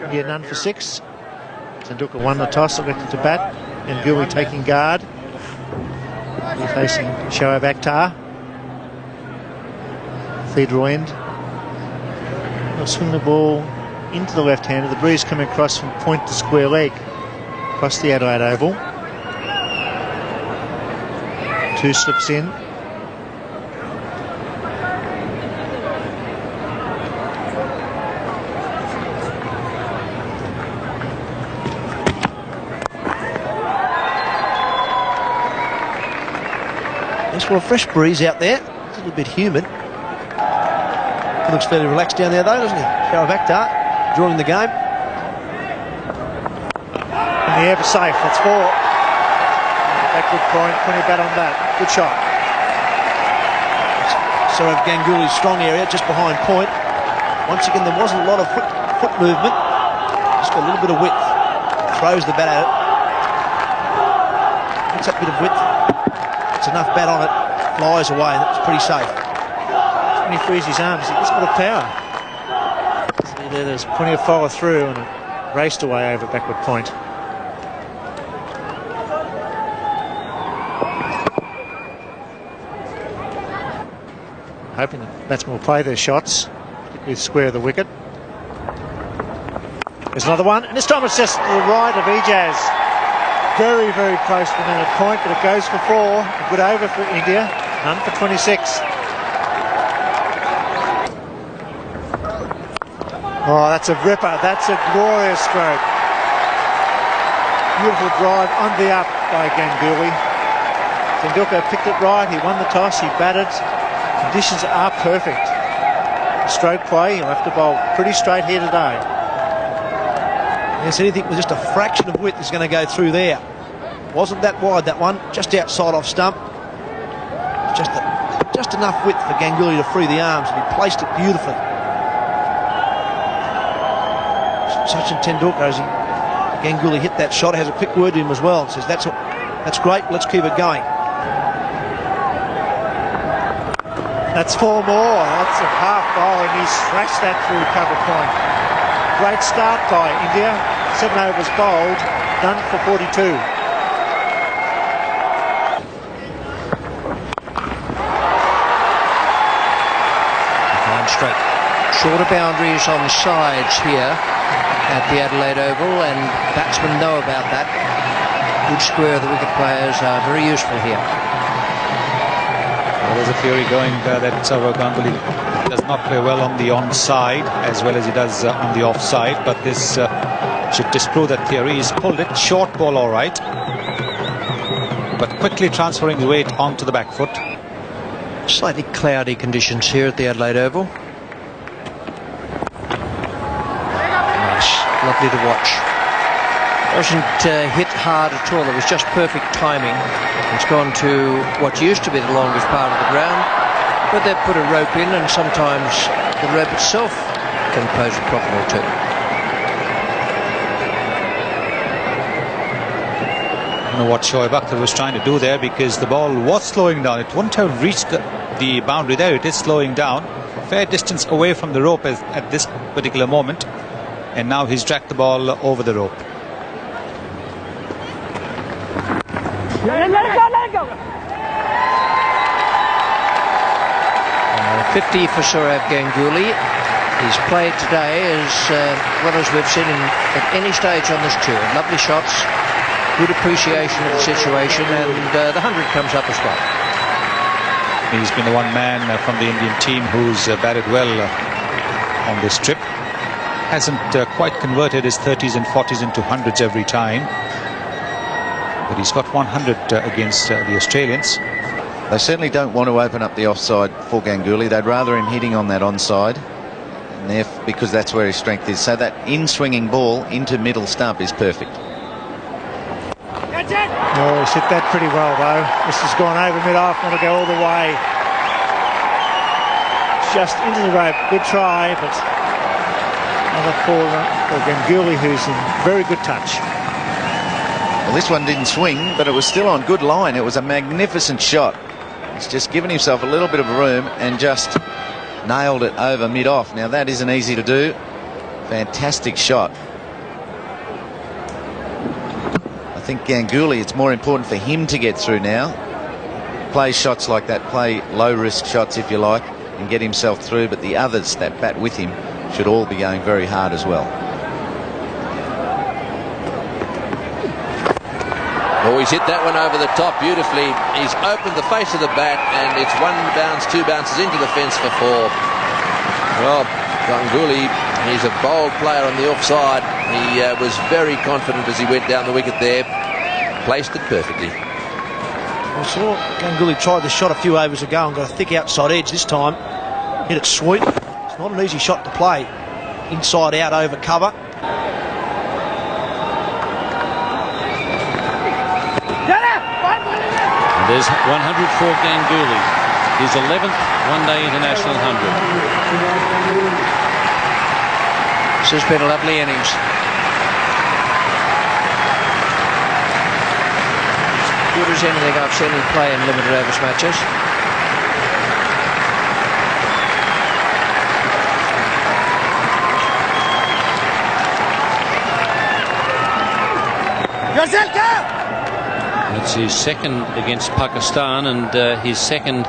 India none for 6. Tendulkar won the toss, elected to bat. Ganguly taking guard. He's facing Shoaib Akhtar. Theodore end. They'll swing the ball into the left-hander. The breeze coming across from point to square leg across the Adelaide Oval. 2 slips in. Yes, well, a fresh breeze out there. It's a little bit humid. He looks fairly relaxed down there, though, doesn't he? Shoaib Akhtar drawing the game. In the air for safe. That's 4. Backward point. Plenty of bat on that. Good shot. Sourav Ganguly's strong area, just behind point. Once again, there wasn't a lot of foot movement. Just got a little bit of width. Throws the bat at it. Gets that bit of width. It's enough bat on it. Flies away, and it's pretty safe. When he frees his arms, he's got a power. There's plenty of follow through, and it raced away over backward point. Hoping the batsmen will play their shots, particularly square the wicket. There's another one, and this time it's just to the right of Ijaz. Very, very close to the point, but it goes for 4. A good over for India, none for 26. Oh, that's a ripper. That's a glorious stroke. Beautiful drive on the up by Ganguly. Tendulkar picked it right. He won the toss. He batted. Conditions are perfect. Stroke play. He'll have to bowl pretty straight here today. Yes, anything with just a fraction of width is going to go through there. Wasn't that wide, that one. Just outside off stump. Just enough width for Ganguly to free the arms, and he placed it beautifully. Sachin Tendulkar, as Ganguly hit that shot, has a quick word to him as well. Says, that's great, let's keep it going. That's 4 more. That's a half bowl, and he slashed that through cover point. Great start by India. 7 overs bowled, done for 42. Fine straight. Shorter boundaries on the sides here at the Adelaide Oval, and batsmen know about that. Good square of the wicket players are very useful here. Well, there's a theory going that Ganguly does not play well on the onside as well as he does on the offside, but this should disprove that theory. He's pulled it, short ball all right, but quickly transferring the weight onto the back foot. Slightly cloudy conditions here at the Adelaide Oval. Lovely to watch. Wasn't hit hard at all. It was just perfect timing. It's gone to what used to be the longest part of the ground, but they've put a rope in, and sometimes the rope itself can pose a problem or two. I don't know what Shoaib Akhtar was trying to do there, because the ball was slowing down. It wouldn't have reached the boundary there. It is slowing down. A fair distance away from the rope at this particular moment. And now he's dragged the ball over the rope. 50 for Sourav Ganguly. He's played today as well as we've seen him at any stage on this tour. Lovely shots, good appreciation of the situation, and the 100 comes up as well. He's been the one man from the Indian team who's batted well on this trip. Hasn't quite converted his 30s and 40s into 100s every time, but he's got 100 against the Australians. They certainly don't want to open up the offside for Ganguly. They'd rather him hitting on that onside, and because that's where his strength is. So that in-swinging ball into middle stump is perfect. Oh, he's hit that pretty well, though. This has gone over mid-off, want to go all the way. Just into the rope. Good try, but another for Ganguly, who's in very good touch. Well, this one didn't swing, but it was still on good line. It was a magnificent shot. He's just given himself a little bit of room and just nailed it over mid-off. Now, that isn't easy to do. Fantastic shot. I think Ganguly, it's more important for him to get through now. Play shots like that, play low-risk shots if you like, and get himself through, but the others that bat with him should all be going very hard as well. Oh, he's hit that one over the top beautifully. He's opened the face of the bat, and it's 1 bounce, 2 bounces into the fence for 4. Well, Ganguly, he's a bold player on the offside. He was very confident as he went down the wicket there. Placed it perfectly. I saw Ganguly tried the shot a few overs ago and got a thick outside edge this time. Hit it sweet. It's not an easy shot to play. Inside out over cover. And there's 100 for Ganguly. His 11th one-day international 100. This has been a lovely innings. Good as anything I've seen him play in limited overs matches. It's his second against Pakistan and his second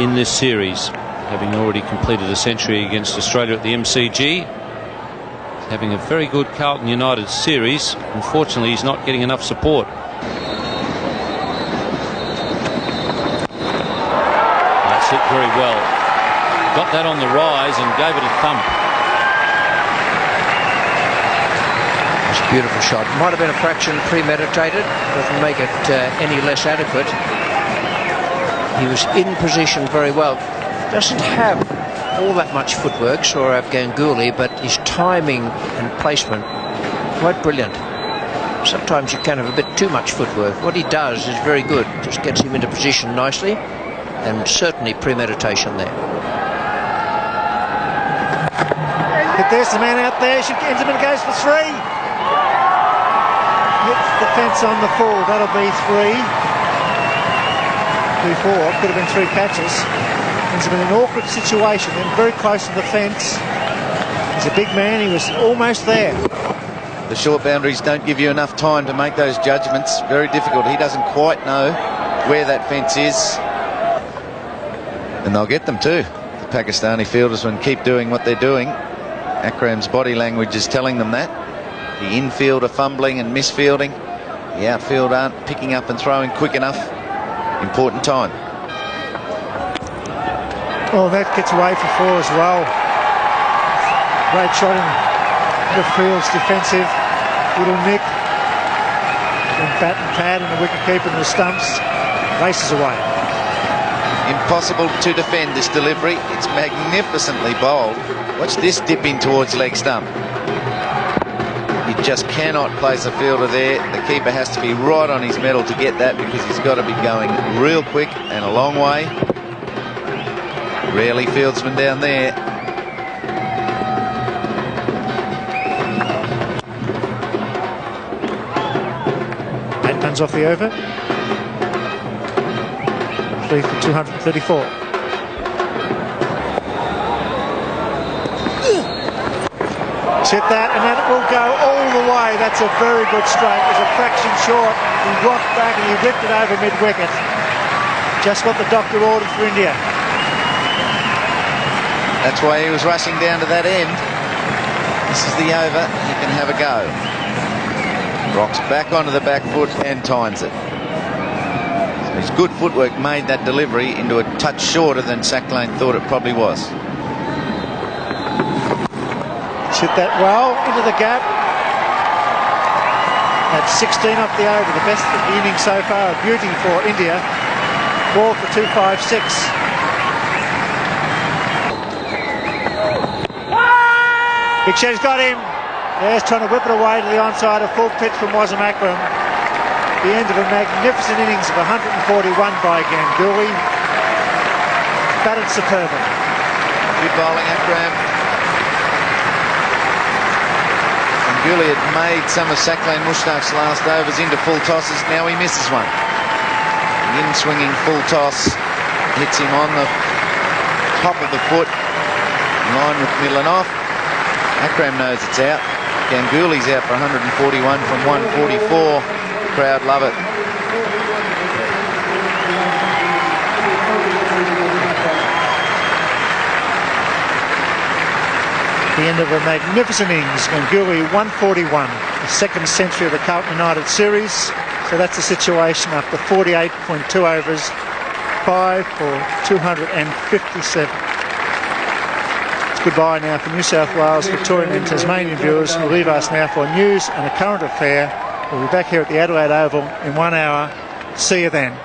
in this series, having already completed a century against Australia at the MCG. Having a very good Carlton United series. Unfortunately, he's not getting enough support. That's hit very well. Got that on the rise and gave it a thump. It's a beautiful shot. Might have been a fraction premeditated. Doesn't make it any less adequate. He was in position very well. Doesn't have all that much footwork, Sourav Ganguly, but his timing and placement quite brilliant. Sometimes you can have a bit too much footwork. What he does is very good. Just gets him into position nicely, and certainly premeditation there. But there's the man out there. Enterman goes for 3. Hits the fence on the full. That'll be 3. 2-4. Could have been 3 catches. He's in an awkward situation and very close to the fence. He's a big man. He was almost there. The short boundaries don't give you enough time to make those judgments. Very difficult. He doesn't quite know where that fence is. And they'll get them too. The Pakistani fielders, when keep doing what they're doing. Akram's body language is telling them that. The infield are fumbling and misfielding. The outfield aren't picking up and throwing quick enough. Important time. Oh, that gets away for 4 as well. Great shot in the field's defensive. Little nick. And bat and pad and the wicketkeeper and the stumps. Races away. Impossible to defend this delivery. It's magnificently bowled. Watch this dip in towards leg stump. You just cannot place a fielder there. The keeper has to be right on his mettle to get that, because he's got to be going real quick and a long way. Rarely fieldsman down there. 8 runs off the over. 3 for 234. Hit that, and that will go all the way. That's a very good strike. It was a fraction short. He rocked back and he ripped it over mid-wicket. Just what the doctor ordered for India. That's why he was rushing down to that end. This is the over. He can have a go. Rocks back onto the back foot and times it. So his good footwork made that delivery into a touch shorter than Sack Lane thought it probably was. Hit that well into the gap. At 16 off the over, the best inning so far. A beauty for India. 4 for 256. Big Shed's got him. There's trying to whip it away to the onside. A full pitch from Wasim Akram. The end of a magnificent innings of 141 by Ganguly. Batted superbly. Good bowling, Akram. Ganguly had made some of Sack Lane Mushtaq's last overs into full tosses. Now he misses one. The in-swinging full toss hits him on the top of the foot, in line with middle and off. Akram knows it's out. Ganguly's out for 141 from 144. Crowd love it. The end of a magnificent innings. Ganguly 141, the second century of the Carlton United series. So that's the situation after 48.2 overs, 5 for 257. It's goodbye now for New South Wales, Victorian and Tasmanian viewers who leave us now for news and a current affair. We'll be back here at the Adelaide Oval in 1 hour. See you then.